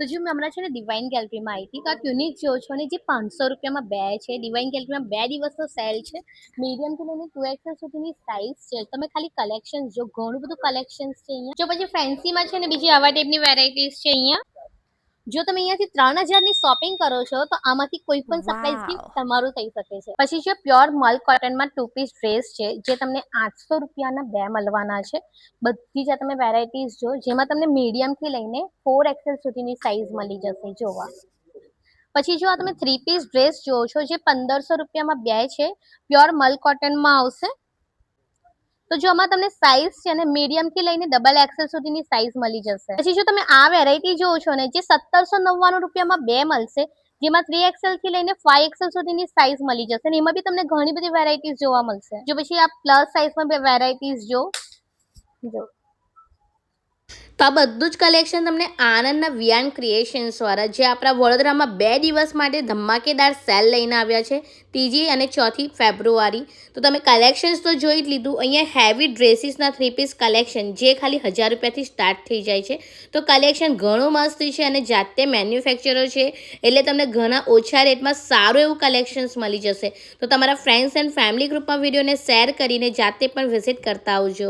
તો જો મેં હમણાં છે ને ડિવાઇન ગેલેરીમાં આવી હતી તો આ યુનિક જો છો ને જે 500 રૂપિયામાં બે છે. ડિવાઇન ગેલેરીમાં 2 દિવસનો સેલ છે. મીડિયમથી લઈને 2XL સુધીની સાઇઝ છે. તમે ખાલી કલેક્શન જો, ઘણું બધું કલેક્શન છે અહીંયા. જો પછી ફેન્સીમાં છે ને બીજી આવા ટાઈપની વેરાયટીઝ છે અહીંયા. જો તમે અહીંયાથી 3,000ની શોપિંગ કરો છો તો આમાંથી કોઈ પણ સરપ્રાઈઝ ગિફ્ટ Wow. તમારું થઈ શકે છે. પછી જો પ્યોર મલ કોટનમાં 2 પીસ ડ્રેસ છે જે તમને 800 રૂપિયાના બે મળવાના છે. બધી જ આ તમે વેરાયટીઝ જો, જેમાં તમને મીડિયમ થી લઈને 4XL સુધીની સાઈઝ મળી જશે જોવા. પછી જો આ તમે 3 પીસ ડ્રેસ જોવો છો જે 1500 રૂપિયામાં બે છે, પ્યોર મલ કોટનમાં આવશે. તો જો આમાં તમને સાઈઝ છે ને મીડિયમ થી લઈને XXL સુધીની સાઈઝ મળી જશે. પછી જો તમે આ વેરાયટી જોવો છો ને જે 1799 રૂપિયામાં બે મળશે, જેમાં 3XL થી લઈને 5XL સુધીની સાઈઝ મળી જશે. અને એમાં બી તમને ઘણી બધી વેરાયટીઝ જોવા મળશે. જો પછી આ પ્લસ સાઈઝમાં વેરાયટીઝ જો. તો આ બધું જ કલેક્શન તમને આનંદના વિયાન ક્રિએશન્સ વાળા, જે આપણા વડોદરામાં 2 દિવસ માટે ધમાકેદાર સેલ લઈને આવ્યા છે, 3જી અને 4થી ફેબ્રુઆરી. તો તમે કલેક્શન્સ તો જોઈ જ લીધું. અહીંયા હેવી ડ્રેસીસના 3 પીસ કલેક્શન જે ખાલી 1000 રૂપિયાથી સ્ટાર્ટ થઈ જાય છે. તો કલેક્શન ઘણું મસ્ત છે અને જાતે મેન્યુફેક્ચરો છે એટલે તમને ઘણા ઓછા રેટમાં સારું એવું કલેક્શન્સ મળી જશે. તો તમારા ફ્રેન્ડ્સ એન્ડ ફેમિલી ગ્રુપમાં વિડીયોને શેર કરીને જાતે પણ વિઝિટ કરતા આવજો.